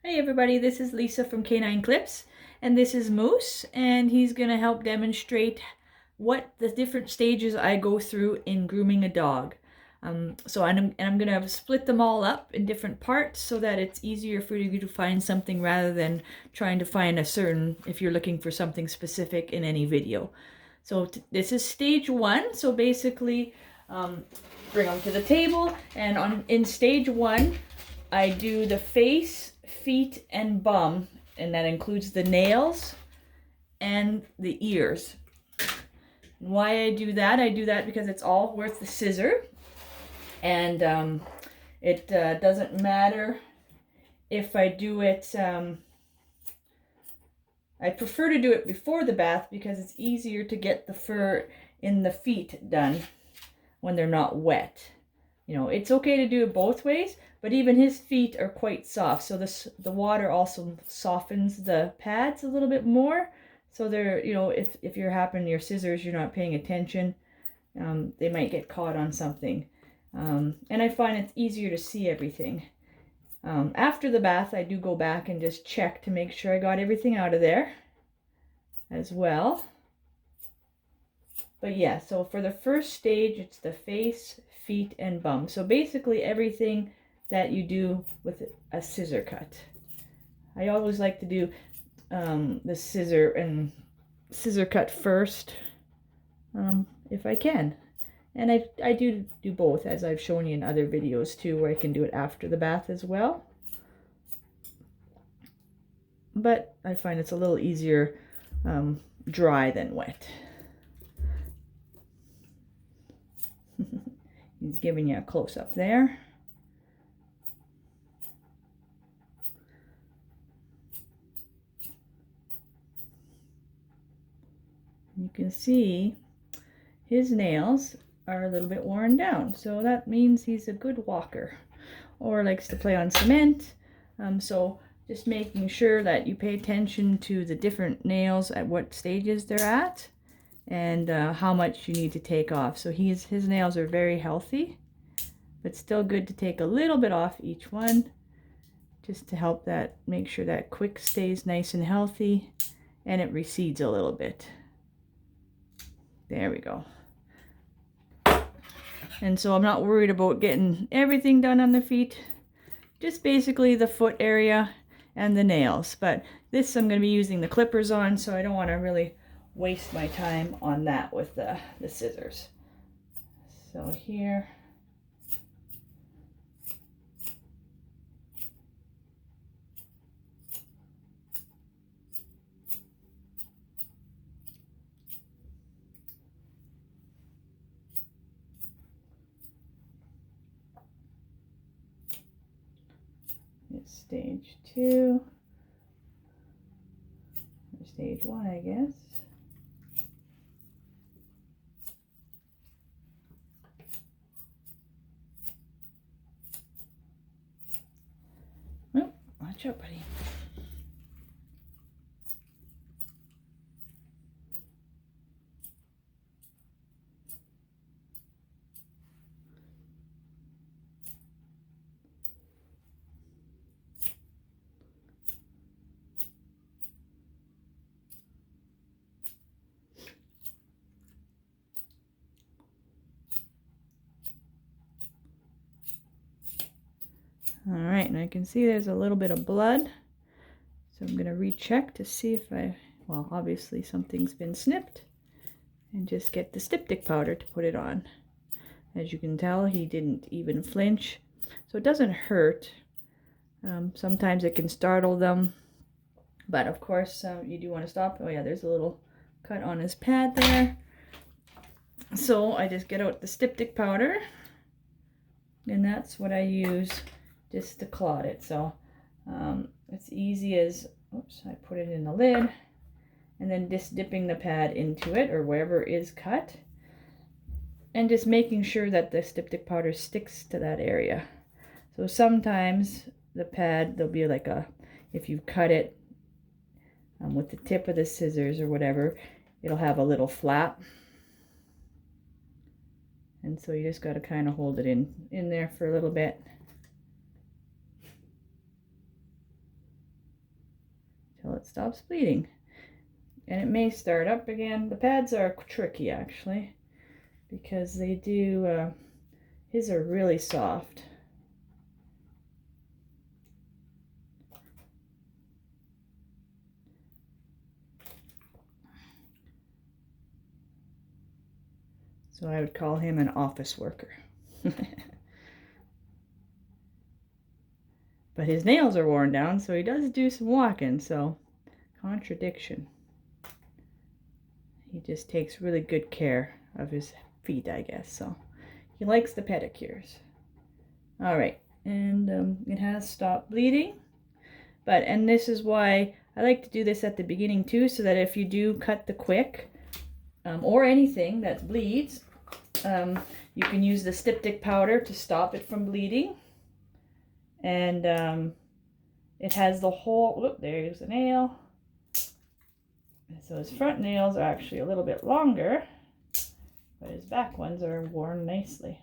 Hey everybody, this is Lisa from Canine Clips, and this is Moose, and he's going to help demonstrate what the different stages I go through in grooming a dog. I'm going to split them all up in different parts so that it's easier for you to find something rather than trying to find if you're looking for something specific in any video. So this is stage one, so basically bring them to the table, and in stage one, I do the face, feet, and bum, and that includes the nails and the ears. And why I do that because it's all worth the scissor, and it doesn't matter if I do it. I prefer to do it before the bath because it's easier to get the fur in the feet done when they're not wet. You know, it's okay to do it both ways, but even his feet are quite soft. So the water also softens the pads a little bit more. So they're, you know, if you're having your scissors, you're not paying attention, they might get caught on something. And I find it's easier to see everything. After the bath, I do go back and just check to make sure I got everything out of there as well. But yeah, so for the first stage, it's the face, feet, and bum. So basically everything that you do with a scissor cut. I always like to do the scissor cut first, if I can. And I do both, as I've shown you in other videos too, where I can do it after the bath as well. But I find it's a little easier dry than wet. He's giving you a close-up there. You can see his nails are a little bit worn down, so that means he's a good walker or likes to play on cement. So just making sure that you pay attention to the different nails at what stages they're at and how much you need to take off. So his nails are very healthy, but still good to take a little bit off each one just to help that, make sure that quick stays nice and healthy and it recedes a little bit. There we go. And so I'm not worried about getting everything done on the feet, just basically the foot area and the nails. But this I'm going to be using the clippers on, so I don't want to really waste my time on that with the scissors. So here. It's stage 2, or stage 1, I guess. Oh, watch out, buddy. All right, and I can see there's a little bit of blood. So I'm going to recheck to see if well, obviously something's been snipped, and just get the styptic powder to put it on. As you can tell, he didn't even flinch. So it doesn't hurt. Sometimes it can startle them, but of course you do want to stop. Oh yeah, there's a little cut on his pad there. So I just get out the styptic powder, and that's what I use just to clot it. So it's easy as, oops, I put it in the lid, and then just dipping the pad into it or wherever is cut, and just making sure that the styptic powder sticks to that area. So sometimes the pad, there'll be like if you cut it with the tip of the scissors or whatever, it'll have a little flap. And so you just got to kind of hold it in there for a little bit. it stops bleeding. And it may start up again. The pads are tricky actually, because they do, his are really soft. So I would call him an office worker. But his nails are worn down, so he does do some walking, so contradiction. He just takes really good care of his feet, I guess, so he likes the pedicures. All right, and it has stopped bleeding, and this is why I like to do this at the beginning too, so that if you do cut the quick, or anything that bleeds, you can use the styptic powder to stop it from bleeding. And it has the whole, whoop, there's the nail. And so his front nails are actually a little bit longer, but his back ones are worn nicely.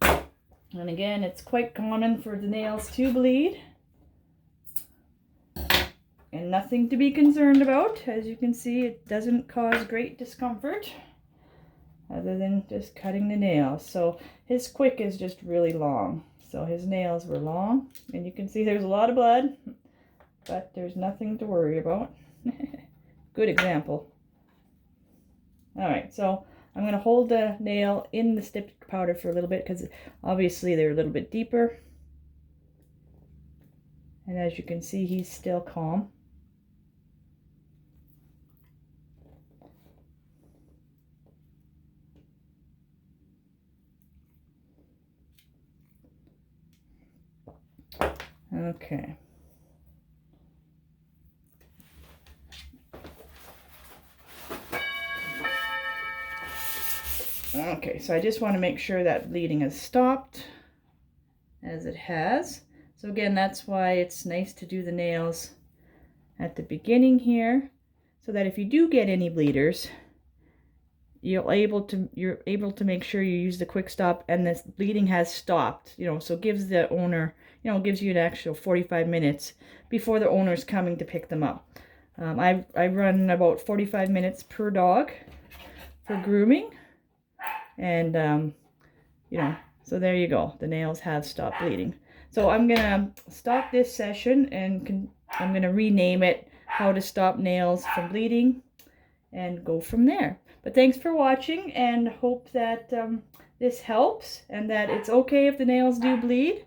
And again, it's quite common for the nails to bleed. And nothing to be concerned about. As you can see, it doesn't cause great discomfort other than just cutting the nails. So his quick is just really long. So his nails were long, and you can see there's a lot of blood, but there's nothing to worry about. Good example. All right, so I'm going to hold the nail in the styptic powder for a little bit, because obviously they're a little bit deeper. And as you can see, he's still calm. Okay. Okay, so I just want to make sure that bleeding has stopped, as it has. So again, that's why it's nice to do the nails at the beginning here, so that if you do get any bleeders, you're able to make sure you use the quick stop and this bleeding has stopped, so it gives the owner, gives you an actual 45 minutes before the owner's coming to pick them up. I run about 45 minutes per dog for grooming, and so there you go, the nails have stopped bleeding. So I'm gonna stop this session, and I'm gonna rename it How to Stop Nails from Bleeding, and go from there. But thanks for watching, and hope that this helps, and that it's okay if the nails do bleed.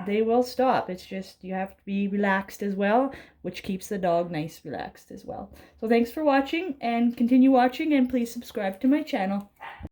They will stop. It's just you have to be relaxed as well, which keeps the dog nice relaxed as well. So thanks for watching, and continue watching, and please subscribe to my channel.